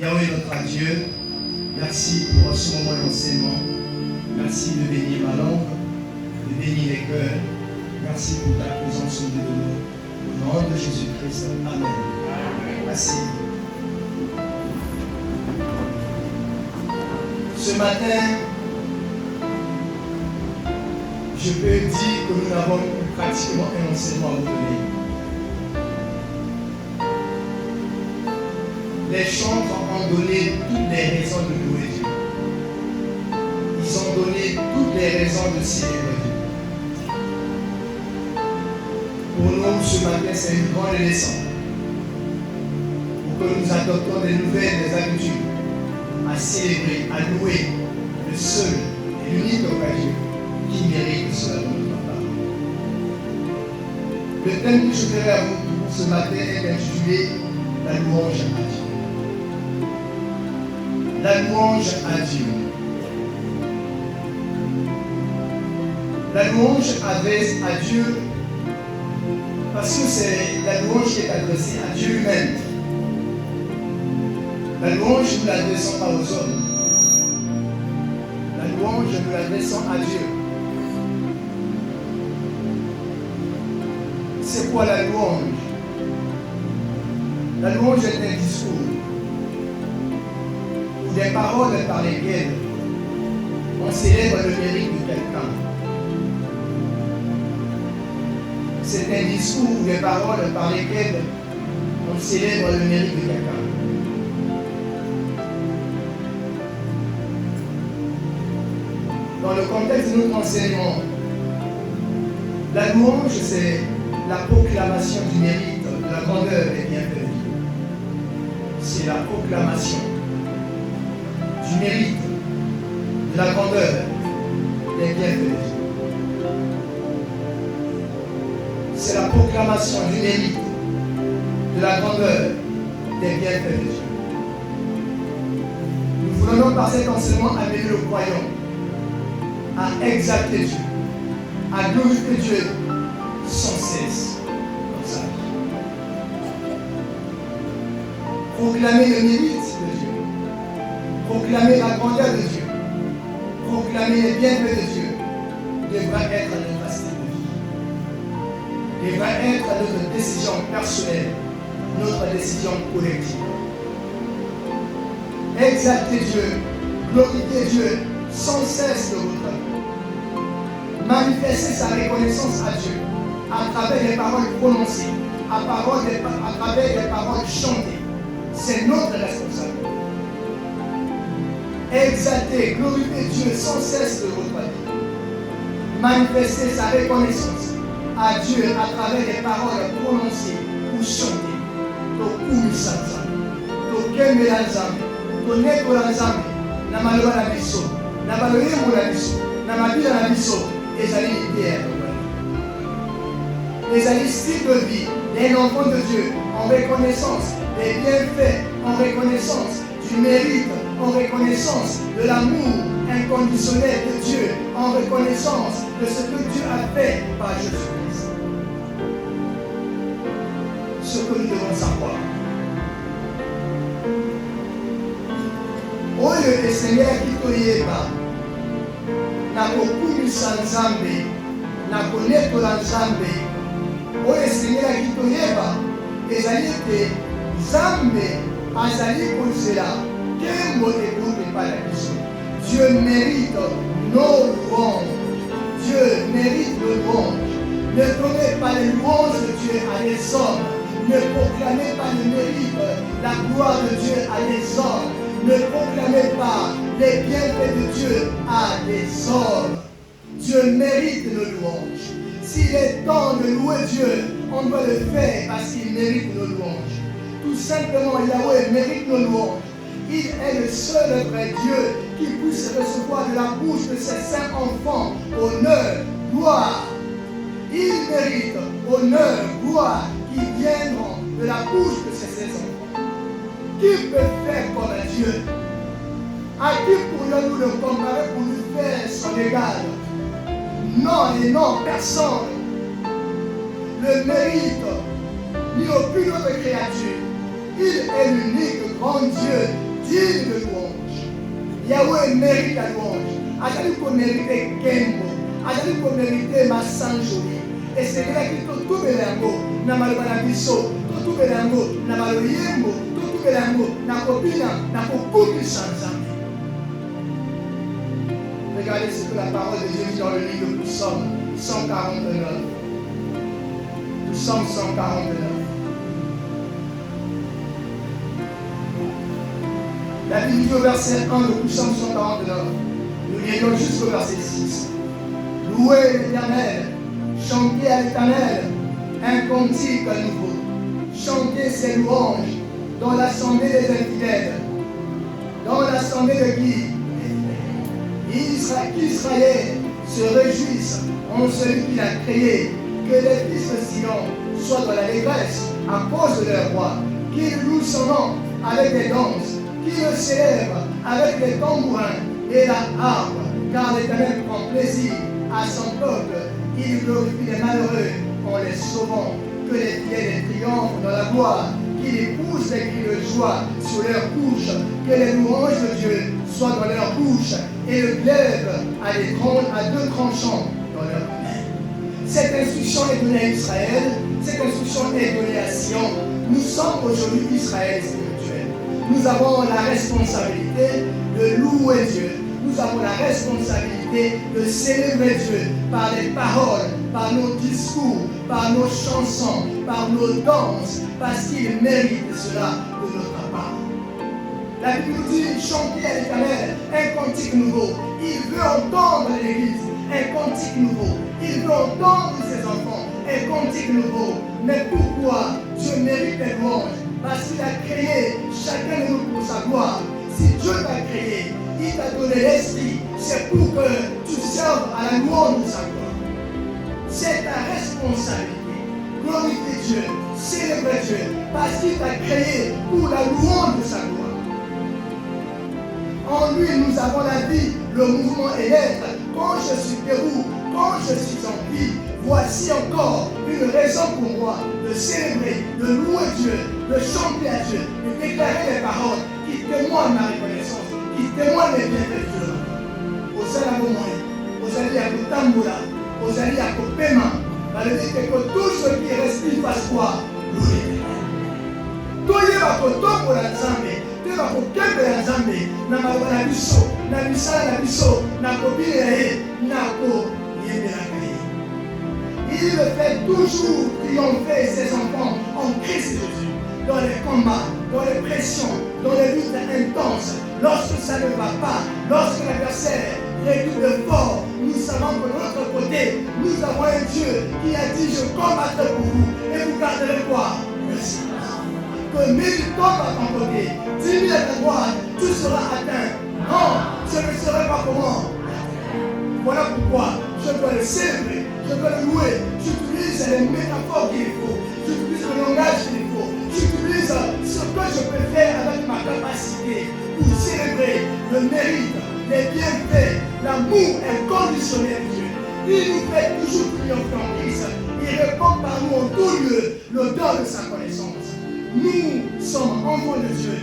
Yahweh notre Dieu, merci pour ce moment d'enseignement. Merci de bénir ma langue, de bénir les cœurs. Merci pour ta présence au milieu de nous. Au nom de Jésus-Christ. Amen. Merci. Ce matin, je peux dire que nous n'avons pratiquement un enseignement à vous donner. Les chantres ont donné toutes les raisons de louer Dieu. Ils ont donné toutes les raisons de célébrer Dieu. Pour nous, ce matin, c'est une grande leçon. Pour que nous adoptions des nouvelles habitudes à célébrer, à louer le seul et l'unique Dieu qui mérite cela de notre part. Le thème que je ferai à vous ce matin est intitulé la louange à Dieu. La louange à Dieu. La louange adresse à Dieu parce que c'est la louange qui est adressée à Dieu lui-même. La louange, nous ne l'adressons pas aux hommes. La louange, nous l'adressons à Dieu. C'est quoi la louange? La louange est un discours, des paroles par lesquelles on célèbre le mérite de quelqu'un. C'est un discours ou des paroles par lesquelles on célèbre le mérite de quelqu'un. Dans le contexte de notre enseignement, la louange, c'est la proclamation du mérite, de la grandeur et bienvenue. C'est la proclamation du mérite, de la grandeur, des bienfaits. C'est la proclamation du mérite, de la grandeur, des bienfaits de Dieu. Nous voulons par cet enseignement amener le croyant à exalter Dieu, à glorifier Dieu sans cesse dans sa vie. Proclamer le mérite de Dieu. Proclamer la grandeur de Dieu, proclamer les bienfaits de Dieu, devra être notre style de vie, devra être notre décision personnelle, notre décision collective. Exalter Dieu, glorifier Dieu sans cesse de votre vie. Manifester sa reconnaissance à Dieu à travers les paroles prononcées, à travers les paroles chantées. C'est notre responsabilité. Exalter, glorifier Dieu sans cesse de votre vie. Manifester sa reconnaissance à Dieu à travers les paroles prononcées ou chantées. Tokumi sanza, tokemela nzambe, tonekola nzambe, na maloba na biso, na baloyembo na biso, na mabila na biso, ezali lipierre. Ezali style de vie d'un enfant de Dieu en reconnaissance des bienfaits, en reconnaissance du mérite, en reconnaissance de l'amour inconditionnel de Dieu, en reconnaissance de ce que Dieu a fait par Jésus-Christ. Ce que nous devons savoir. Oyo Seigneur qui toyeba, na kokumisa Nzambe, na konekola Nzambe. Oyo Seigneur qui toyeba, ezali te Nzambe azali kozela. Dieu mérite nos louanges. Dieu mérite nos louanges. Ne donnez pas les louanges de Dieu à des hommes. Ne proclamez pas le mérite, la gloire de Dieu à des hommes. Ne proclamez pas les bienfaits de Dieu à des hommes. Dieu mérite nos louanges. S'il est temps de louer Dieu, on doit le faire parce qu'il mérite nos louanges. Tout simplement, Yahweh mérite nos louanges. Il est le seul vrai Dieu qui puisse recevoir de la bouche de ses saints enfants honneur, gloire. Il mérite honneur, gloire qui viendront de la bouche de ses saints enfants. Qui peut faire comme Dieu? À qui pourrions-nous le comparer pour lui faire son égal? Non et non, personne. Le mérite ni aucune autre créature. Il est l'unique grand Dieu digne de louange. Yahweh mérite la louange. Ajali ko mérite Kembo. Ajali ko mérite Massanjoli. Et c'est là que tout le monde n'a pas le biso, tout le monde n'a pas le yembo, tout le monde n'a pas beaucoup de chance. Regardez ce que la parole de Dieu dit dans le livre du Psaume 149. Le Psaume 149. La Bible dit au verset 1 de Psaume 149. Nous lisons jusqu'au verset 6. Louez l'Éternel. Chantez à l'Éternel un cantique nouveau. Chantez ses louanges dans l'assemblée des infidèles, dans l'assemblée de qui Israël se réjouisse en celui qui l'a créé. Que les fils de Sion soient dans l'allégresse à cause de leur roi. Qu'ils louent son nom avec des danses, qu'ils le célèbrent avec les tambourins et la harpe, car l'Éternel prend plaisir à son peuple. Il glorifie les malheureux en les sauvant, que les fidèles triomphent dans la gloire, qu'il épouse les cris de joie sur leurs bouches, que les louanges de Dieu soient dans leur bouche, et le glaive à deux tranchants dans leurs mains. Cette instruction est donnée à Israël, cette instruction est donnée à Sion. Nous sommes aujourd'hui Israël spirituel. Nous avons la responsabilité de louer Dieu. Nous avons la responsabilité de célébrer Dieu par les paroles, par nos discours, par nos chansons, par nos danses, parce qu'il mérite cela de notre part. La Bible nous dit, chantez à l'Éternel un cantique nouveau. Il veut entendre l'Église, un cantique nouveau. Il veut entendre ses enfants, un cantique nouveau. Mais pourquoi Dieu mérite les louanges? Parce qu'il a créé chacun de nous pour sa gloire. Si Dieu t'a créé, il t'a donné l'esprit, c'est pour que tu serves à la louange de sa gloire. C'est ta responsabilité. Glorifier Dieu, célébrer Dieu, parce qu'il t'a créé pour la louange de sa gloire. En lui, nous avons la vie, le mouvement et l'être. Quand je suis debout, quand je suis en vie, voici encore une raison pour moi de célébrer, de louer Dieu, de chanter à Dieu, de déclarer les paroles qui témoignent ma reconnaissance, qui témoignent les bienfaits de Dieu. Osala bomoi, osali ya kotambula, osali ya kopema, balobiki que tout ce qui respire fasse quoi? Louer l'Éternel. Toyeba kotombola Nzambe, toyeba kokembela Nzambe, na maloba na biso, na misala na biso, na kobina ye, na koyembelaka ye. Il fait toujours triompher ses enfants en Christ Jésus, dans les combats, dans les pressions, dans les luttes intenses. Lorsque ça ne va pas, lorsque l'adversaire réduit fort, nous savons que de l'autre côté, nous avons un Dieu qui a dit, je combattrai pour vous et vous garderez quoi? Le silence. Que 1000 tombent à ton côté, 10 000 à ta droite, tu seras atteint. Non, je ne saurais pas comment. Voilà pourquoi je dois le célébrer, je dois le louer. J'utilise les métaphores qu'il faut, j'utilise le langage qu'il faut, j'utilise ce que je peux faire avec ma capacité pour célébrer le mérite, les bienfaits, l'amour inconditionnel de Dieu. Il nous fait toujours triompher en Christ. Il répond par nous en tout lieu le don de sa connaissance. Nous sommes enfants de Dieu.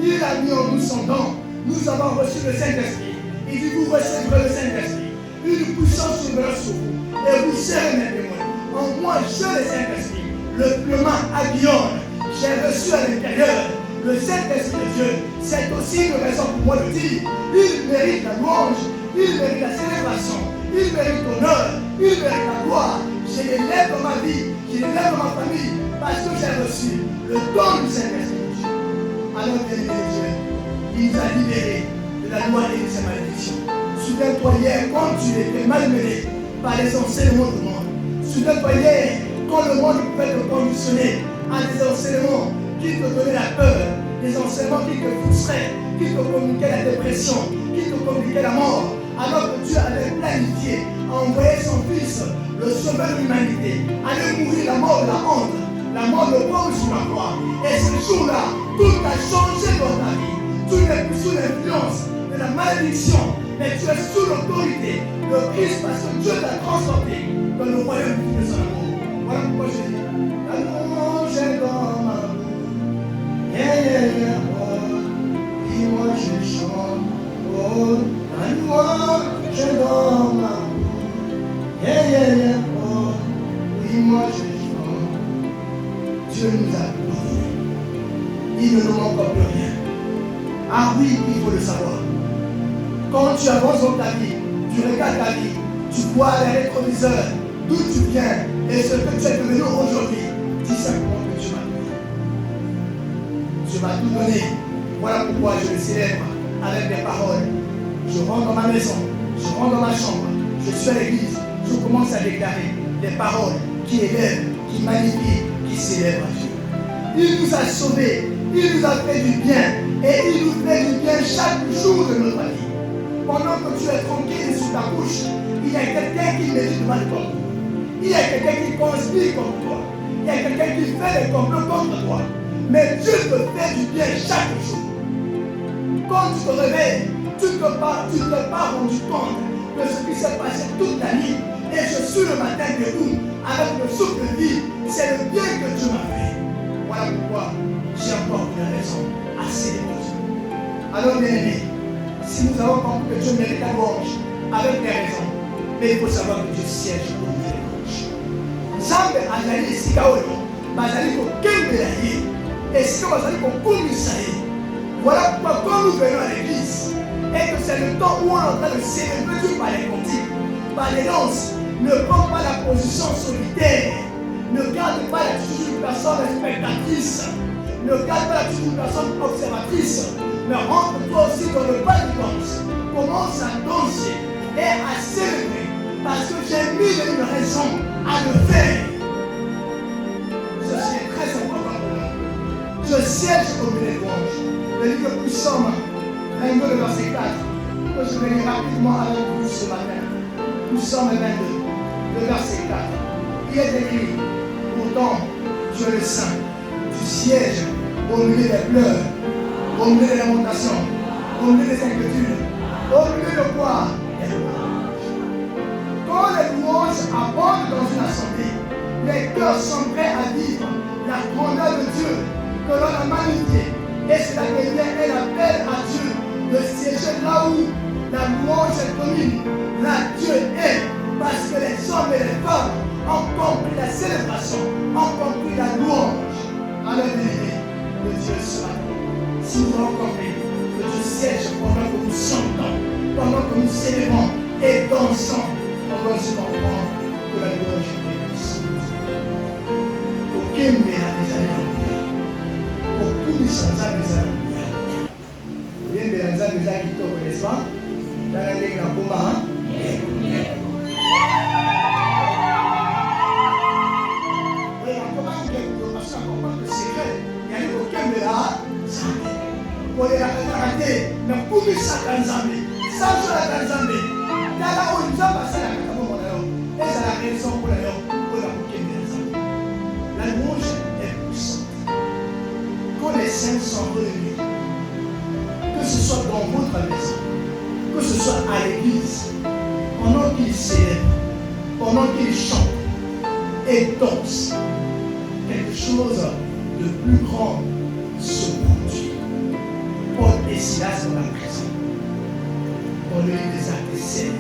Il a mis en nous son don. Nous avons reçu le Saint-Esprit. Il dit, vous recevrez le Saint-Esprit. Une puissance souveraine sur vous. Et vous serez mes témoins. En moi, je le Saint-Esprit. Le pleinement aguillonne. J'ai reçu à l'intérieur le Saint-Esprit de Dieu. C'est aussi une raison pour moi de dire, il mérite la louange, il mérite la célébration, il mérite l'honneur, il mérite la gloire. Je l'élève dans ma vie, je l'élève dans ma famille, parce que j'ai reçu le don du Saint-Esprit. Alors, bien aimé Dieu, il nous a libérés de la loi et de ses malédictions. Souviens-toi hier, quand tu étais malmené par les enseignements du monde. Souviens-toi hier, quand le monde pouvait te conditionner à des enseignements qui te donnaient la peur, des enseignements qui te frustraient, qui te communiquaient la dépression, qui te communiquaient la mort, alors que Dieu avait planifié à envoyer son Fils, le sauveur de l'humanité, aller mourir la mort de la honte, la mort de pauvre sur la croix. Et ce jour-là, tout a changé dans ta vie. Tu n'es plus sous l'influence de la malédiction, mais tu es sous l'autorité de Christ parce que Dieu t'a transporté dans le royaume de son amour. Voilà pourquoi je dis, la louange est dans ma bouche. Oui, moi je chante. Oh, la louange dans ma bouche. Yeah, yeah, yeah. Oh, oui, moi je chante. Dieu nous a donné. Il ne nous manque plus rien. Ah oui, il faut le savoir. Quand tu avances dans ta vie, tu regardes ta vie, tu vois les rétroviseurs, d'où tu viens et ce que tu es devenu aujourd'hui. Dis simplement que tu m'as donné. Tu m'as tout donné. Voilà pourquoi je le célèbre avec des paroles. Je rentre dans ma maison, je rentre dans ma chambre, je suis à l'église, je commence à déclarer des paroles qui élèvent, qui magnifient, qui célèbrent Dieu. Il nous a sauvés, il nous a fait du bien et il nous fait du bien chaque jour de notre vie. Pendant que tu es tranquille sur ta couche, il y a quelqu'un qui médite mal comme toi. Il y a quelqu'un qui conspire comme toi. Il y a quelqu'un qui fait des complots contre toi. Mais Dieu te fait du bien chaque jour. Quand tu te réveilles, tu ne t'es pas rendu compte de ce qui s'est passé toute la nuit. Et je suis le matin debout avec le souffle de vie. C'est le bien que Dieu m'a fait. Voilà pourquoi j'ai encore une raison à célébrer. Alors bien aimé, si nous avons compris que Dieu mérite la louange avec des raisons, mais il faut savoir que Dieu siège au milieu des louanges. Nzambe azali esika oyo bazali kokembela ye esika bazali kokumisa ye. Voilà pourquoi quand nous venons à l'église et que c'est le temps où on est en train de célébrer Dieu par les cantiques, par les danses, ne prends pas la position solitaire, ne garde pas l'attitude d'une personne spectatrice, ne garde pas l'attitude d'une personne observatrice, mais rentre-toi aussi dans le pas de danse. Commence à danser et à célébrer parce que j'ai mis une raison à le faire. Ceci est très important pour nous. Je siège au milieu des louanges. Le livre de Psaume 22, le verset 4, que je vais lire rapidement avec vous ce matin. Psaume 22, le verset 4. Il est écrit, pourtant, tu es le Saint, tu sièges au milieu des pleurs, au milieu des lamentations, au milieu des inquiétudes, au milieu de quoi? Des louanges. Quand les louanges abondent dans une assemblée, les cœurs sont prêts à vivre la grandeur de Dieu que l'on a magnifiée. Et c'est la vient elle appelle à Dieu de siéger là où la louange est commune. Là Dieu est, parce que les hommes et les femmes ont compris la célébration, ont compris la louange. Alors bien-aimé, le Dieu sera. Si nous avons compris que Dieu siège pendant que nous chantons, pendant que nous célébrons et dansons, on doit se comprendre que la louange est puissante. Aucun mérite des années. Nzambe ezala oyembela Nzambe eza kitoko n'est-ce pas? Tala ndenge nakoma nakoma ngeko parce nakomprendre le secret yali kokembela Nzambe kolelaka kaka te nakumisaka Nzambe sanzolaka Nzambe tala oyo Nzambe asalaka na bongo na yo ezala raison mpona yo mpona kokembela Nzambe. La louange est puissante. Quand les saints sont réunis, que ce soit dans votre maison, que ce soit à l'église, pendant qu'ils célèbrent, pendant qu'ils chantent et dansent, quelque chose de plus grand se produit. Paul et Silas dans la prison, dans le livre des Actes 16,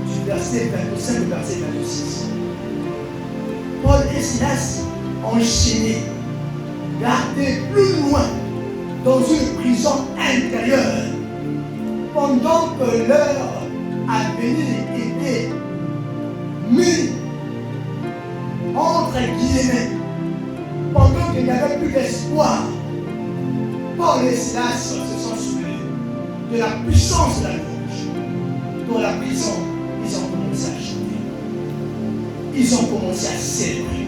du verset 25 au verset 26. Paul et Silas enchaînés, gardés plus loin dans une prison intérieure pendant que leur avenir était mis entre guillemets, pendant qu'il n'y avait plus d'espoir. Paul et Silas se sont souvenus de la puissance de la louange. Dans la prison, ils ont commencé à chanter, ils ont commencé à célébrer.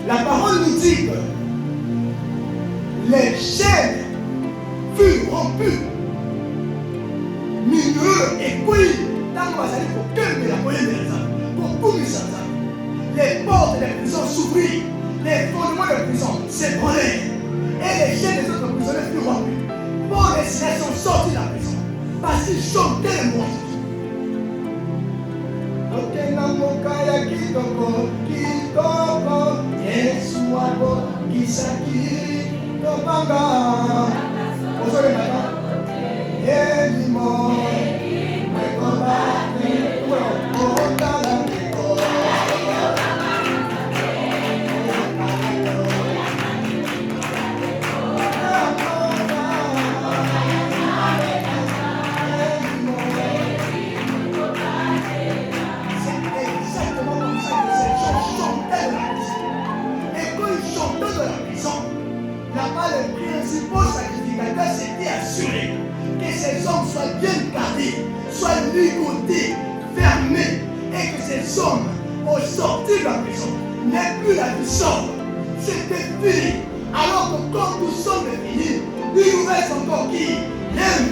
La parole nous dit que les chaînes furent rompues. Mineux et couilles. Les portes des prisons s'ouvrirent. Les fondements des prisons s'ébranlèrent. Et les chaînes des autres prisonniers furent rompues. Paul et Silas sont sortis de la prison parce qu'ils chantaient le mot de Dieu. Yesu wako kisaki topanga. assuré. Que ces hommes soient bien gardés, soient ligotés, fermés, et que ces hommes, au sortir de la prison, n'aient plus la vie sobre. C'était fini. Alors que quand nous sommes finis, il nous reste encore qui l'aime.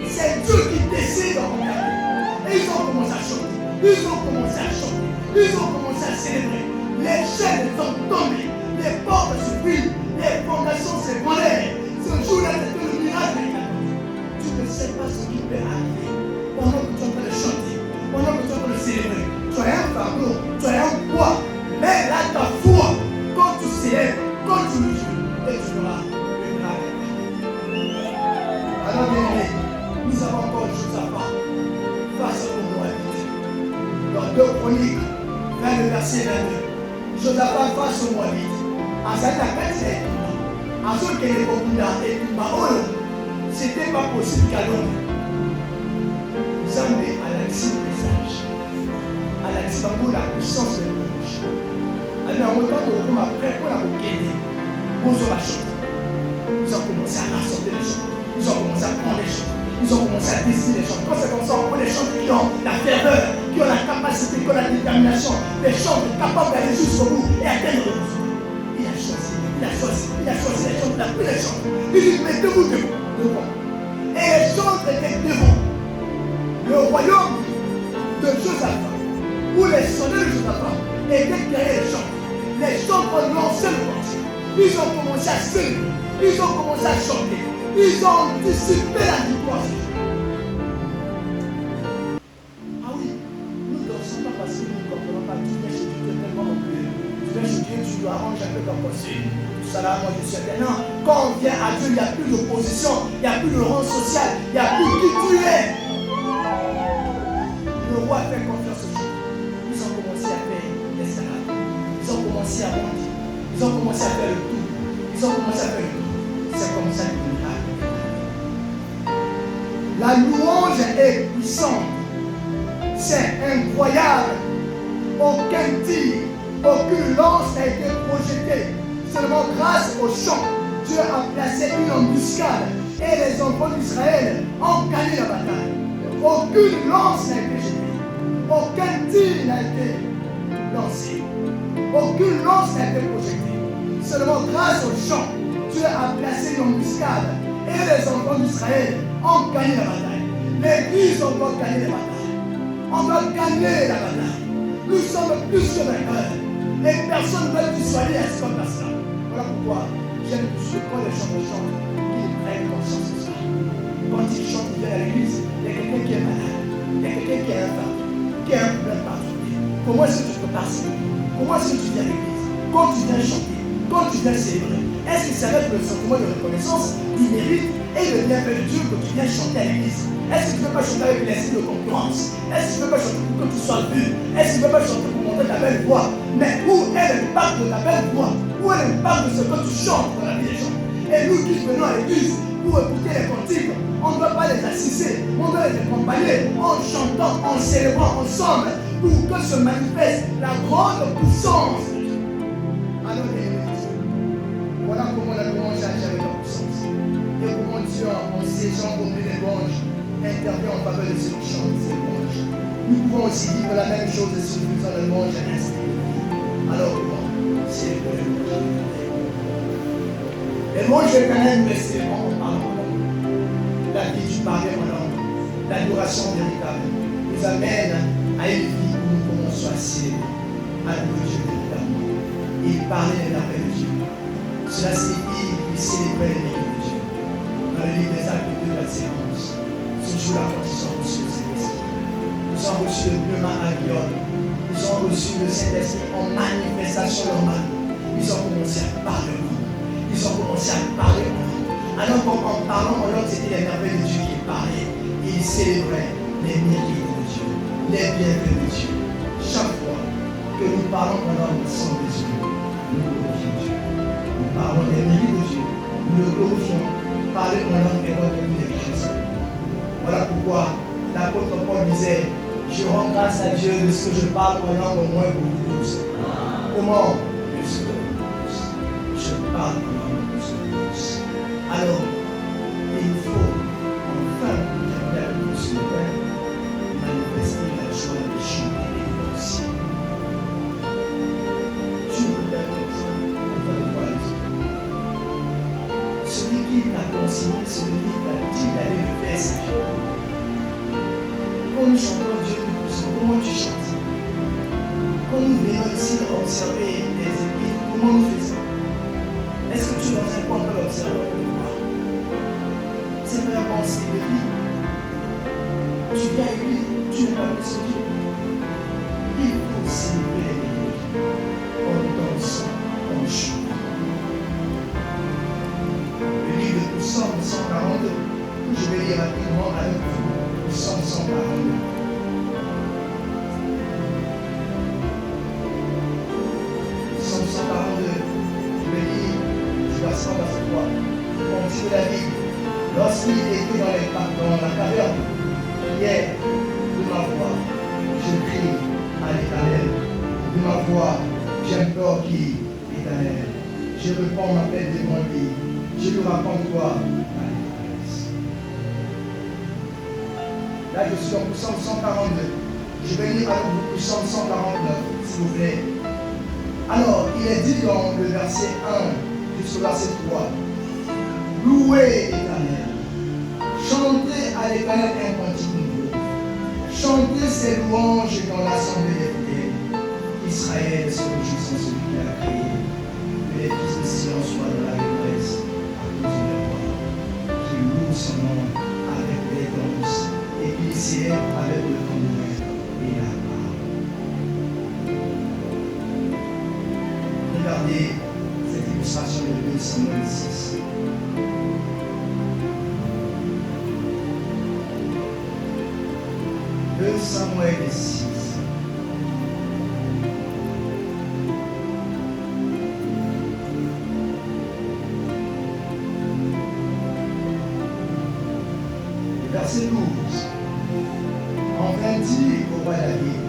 C'est Dieu qui décide en regarder. Et ils ont commencé à chanter. Ils ont commencé à chanter. Ils ont commencé à célébrer. Les chaînes sont tombées. Les portes s'ouvrent. Les fondations s'ébranlent. Ce jour-là, c'était le miracle. Tu ne sais pas ce qui peut arriver. Pendant que tu es en train de chanter, pendant que tu es en train de célébrer, tu as un fardeau, tu as un poids. Mais là, ta foi, quand tu célèbres, quand tu le joues, et tu verras le miracle. Alors, bien aimé, nous avons encore une chose à faire face au Moabite. Dans 2 Chroniques, vers le verset 22, Josaphat face au Moabite. À cette attaque, à ceux qui étaient beaucoup d'arrêt, c'était pas possible qu'à l'homme. Zambé à la message, à la puissance de l'ange. Alors, en autant que vous après, pour la bouquiner, vous aurez chanté. Ils ont commencé à rassembler les chants. Ils ont commencé à prendre les chants. Ils ont commencé à décider les chants. Quand c'est comme ça, on prend les chants qui ont la ferveur, qui ont la capacité, qui ont la détermination, les chants capables d'aller jusqu'au bout et atteindre le bout. Il a choisi les chants, il a pris les chants. Il dit, mettez-vous devant. Et les chants étaient devant. Le royaume de Josaphat, où les soldats de Josaphat étaient derrière les chants. Les chants ont lancé le marché. Ils ont commencé à célébrer. Ils ont commencé à chanter. Ils ont anticipé la victoire. Ah oui, nous ne dansons pas parce que nous ne comprenons pas. Tu viens chez Dieu tellement non plus. Tu viens chez Dieu, tu lui arranges un peu comme possible. Tout ça là, moi je suis bien. Non, quand on vient à Dieu, il n'y a plus d'opposition, il n'y a plus de rang social, il n'y a plus qui tu es. Le roi fait confiance aux gens. Ils ont commencé à faire l'escalade. Ils ont commencé à monter. Ils ont commencé à faire le tour. Ils ont commencé à faire le tour. C'est comme ça que la louange est puissante. C'est incroyable. Aucun tir, aucune lance n'a été projetée. Seulement grâce au chant, Dieu a placé une embuscade et les enfants d'Israël ont gagné la bataille. Aucune lance n'a été jetée. Aucun tir n'a été lancé. Aucune lance n'a été projetée. Seulement grâce au chant, Dieu a placé une embuscade et les enfants d'Israël ont gagné la bataille. L'Église, on doit gagner la bataille. On doit gagner la bataille. Nous sommes plus que vainqueurs. Et personne ne veut dissuader à ce qu'on passe là. Voilà pourquoi j'aime plus quand les gens chantent, qu'ils prennent conscience de ça. Quand ils chantent, ils viennent à l'église, il y a quelqu'un qui est malade, il y a quelqu'un qui est infirme, qui a un problème particulier. Comment est-ce que tu peux passer? Comment est-ce que tu viens à l'église? Quand tu viens chanter, quand tu viens célébrer, est-ce que c'est avec le sentiment de reconnaissance, du mérite et le bienfait de Dieu que tu viens chanter à l'église? Est-ce que tu ne peux pas chanter avec l'esprit de concurrence? Est-ce que tu ne peux pas chanter pour que tu sois vu? Est-ce que tu ne peux pas chanter pour montrer ta belle voix? Mais où est l'impact de ta belle voix? Où est l'impact de ce que tu chantes dans la vie des gens? Et nous qui venons à l'église pour écouter les cantiques, on ne doit pas les assister, on doit les accompagner en chantant, en célébrant ensemble pour que se manifeste la grande puissance. Alors, voilà comment la louange agit avec la puissance. Et comment Dieu, en séjour au milieu des louanges, intervient en faveur de ceux qui chantent ces louanges. Nous pouvons aussi dire la même chose si nous faisons la louange à l'instant. Alors, c'est le louange. Les louanges éternelles, nous les célébrons en parlant. La vie du parler en langue, l'adoration véritable, nous amène à une vie où nous commençons à célébrer, à louer Dieu véritablement. Il parlait de la paix de Dieu. Cela signifie qu'il célébrait les mérites de Dieu. Dans le livre des Actes de la séance, ce jour-là, quand ils sont reçus le Saint-Esprit, nous avons reçu le pneumat agion, nous avons reçu le Saint-Esprit en manifestation normale. Ils ont commencé à parler en langue. Ils ont commencé à parler en langue. Alors qu'en parlant en langue, c'était les merveilles de Dieu qui parlaient. Ils célébraient les mérites de Dieu, les bienfaits de Dieu. Chaque fois que nous parlons en langue ensemble de Dieu, nous glorifions Dieu. Nous parlons des mérites de Dieu, nous le glorifions. Parler en langue est notre vie des choses. Voilà pourquoi l'apôtre Paul disait, je rends grâce à Dieu de ce que je parle en langue au moins pour vous tous. Comment? Je parle en langue pour vous tous. Alors, il faut nous chantons Dieu Tout-Puissant, comment tu chantes? Quand nous venons ici observer les églises, comment nous faisons? Est-ce que tu es dans un point de l'observateur de toi? C'est vraiment c'est de lui. Tu viens à lui, tu n'es pas plus que Dieu. Il faut célébrer les mélodies en dansant, en chantant. Le livre de Psaume 142, je vais lire rapidement avec vous. Psaume 142. Psaume 142, je vais lire du verset 3. On dit de la Bible, lorsqu'il était dans la caverne, hier, de ma voix, je crie à l'Éternel. De ma voix, j'implore qui, l'Éternel. Je réponds ma peine devant lui. Je lui raconte toi, ma détresse. Là, je suis en Psaume 142. Je vais lire avec vous Psaume 149, s'il vous plaît. Alors, il est dit dans le verset 1 jusqu'au verset 3. Louez l'Éternel. Chantez à l'Éternel un cantique nouveau. Chantez ses louanges dans l'assemblée des fidèles. Israël se réjouit en celui qui l'a créé. Que les fils de Sion soient dans la détresse à cause de leur roi. Qui loue son nom avec les danses et qui célèbre avec le tambourin et la harpe. Regardez cette illustration de 2 Samuel 6. Samuel 6. Verset 12. Enfin dit au roi David,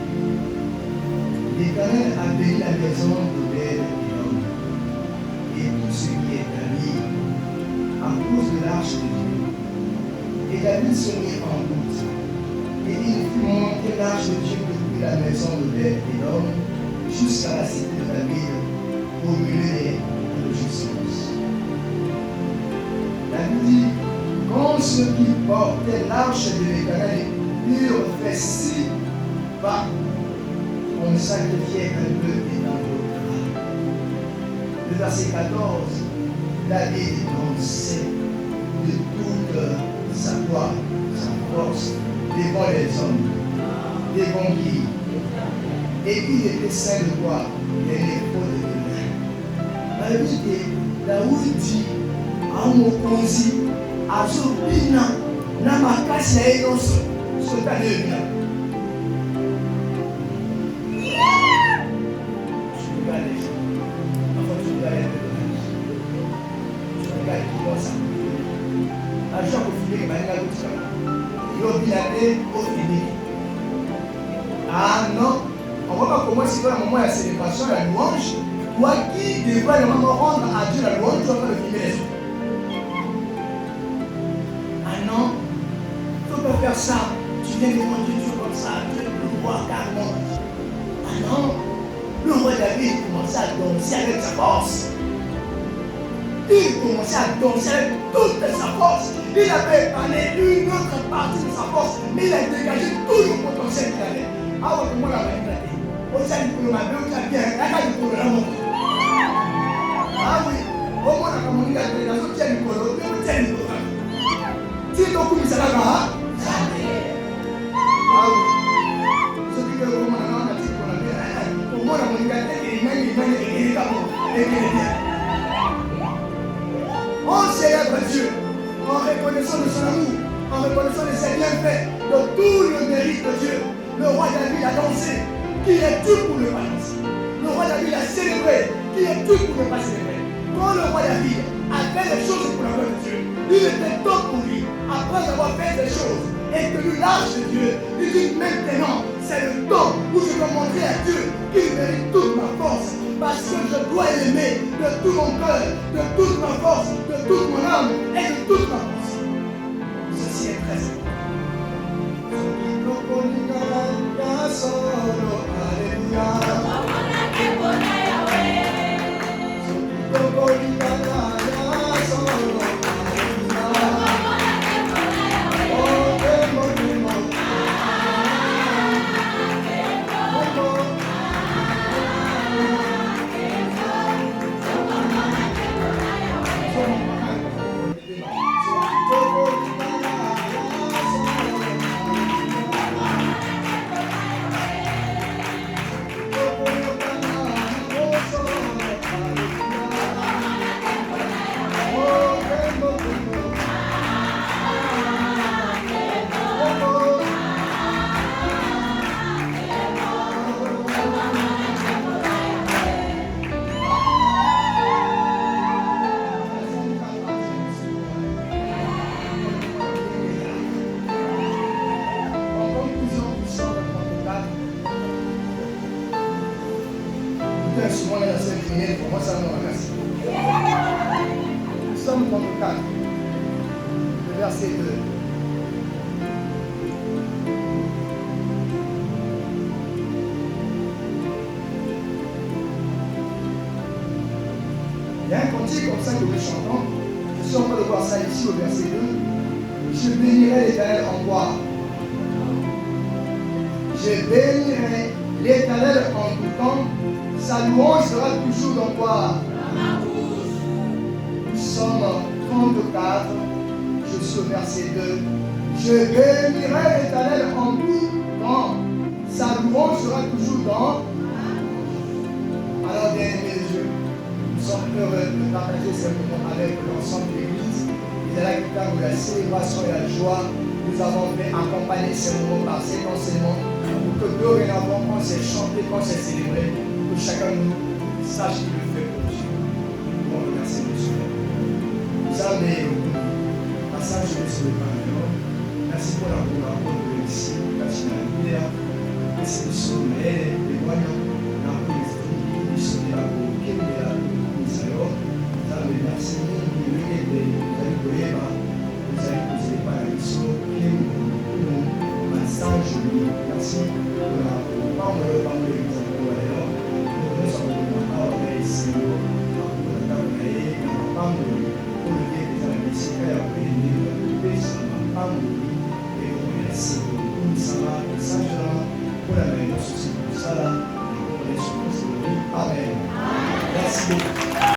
l'Éternel a béni la maison d'Obed et l'homme et tout ce qui est à lui à cause de l'arche de Dieu. Et David se mit en route. Et il fit monter l'arche de Dieu depuis la maison de l'Obed et l'homme jusqu'à la cité de David au milieu des jouissances. David dit, quand ceux qui portaient l'arche de l'Éternel eurent fait si bas, on sacrifiait un peu et dans l'autre. Le verset 14, David dansait de toute sa gloire, sa force, devant les hommes, devant qui? Et il était saint de gloire, et l'épaule de l'humain. La Bible dit, Daoud dit, à Mokonzi, à Zobina, Namakasi à Enos, Sotanebina. Tu regardes les gens, enfin tu regardes les personnages, tu regardes qui voit ça. Un jour, vous filez, au fini. Ah non, on ne va pas commencer par un moment de la célébration, la louange. Toi qui devrais normalement rendre à Dieu la louange, tu vas faire le filmer les autres. Ah non, il ne faut pas faire ça. Tu viens devant Dieu comme ça, tu le vois carrément. Ah non, le roi David commençait à danser avec sa force. Il commençait à danser avec toute sa force. Il avait parlé une autre partie de sa force, mais il a dégagé tout le potentiel qu'il avait. Ah ouais, comment la va éclater? Au sein du coup, ma belle, tu as bien, la du coup, la montre. Ah oui, au moins la communauté a été dans le tien du colo, le tien du colo. Si ton coup, ça va, jamais. Ah oui, ce qui est au moins la dit qu'on a bien, au moins la communauté a été, il est d'abord, et il est bien. On célèbre Dieu en reconnaissant de son amour, en reconnaissant de ses bienfaits, de tout le mérite de Dieu. Le roi David a dansé, qui est tout pour ne pas danser. Le roi David a célébré, qui est tout pour ne pas célébrer. Quand le roi David a fait les choses pour la gloire de Dieu, il était temps pour lui, après avoir fait des choses et tenu l'arche de Dieu, il dit maintenant, c'est le temps où je dois montrer à Dieu qu'il mérite toute ma force. Parce que je dois l'aimer de tout mon cœur, de toute ma force, de toute mon âme et de toute ma force. Ceci est très important. Psaume 34, le verset 2. Il y a un cantique comme ça que nous chantons. Je suis en train de voir ça ici au verset 2. Je bénirai l'Éternel en quoi? Je bénirai l'Éternel en tout temps. Sa louange sera toujours dans quoi? Dans ma bouche. Psaume 34, je suis au verset 2. Je bénirai l'Éternel en tout temps. Sa louange sera toujours dans ma bouche. Alors, bien aimés de Dieu, nous sommes heureux de partager ce moment avec l'ensemble de l'Église. Et de la guitare de la célébration et la joie, nous avons fait accompagner ce moment par cet enseignement pour que dorénavant, quand c'est chanté, quand c'est célébré, que chacun de nous sache qu'il le fait pour Dieu. Nous allons remercier le Seigneur. Vous avez passage sur le pavillon. Merci pour la parole de ici, merci à la lumière. Merci de sommet, les voyants, la police, les sommet, la police, la police, vous avez merci, vous avez prié, vous avez posé par la mission, nous, message, merci pour la parole de l'église. Nous sommes dans la parole de Seigneur, pour la parole de la parole de pour le bien des amis, c'est faire bénir le péché, la parole et vous remercier pour tout ça, pour la main, pour ça, et pour les choses. Amen.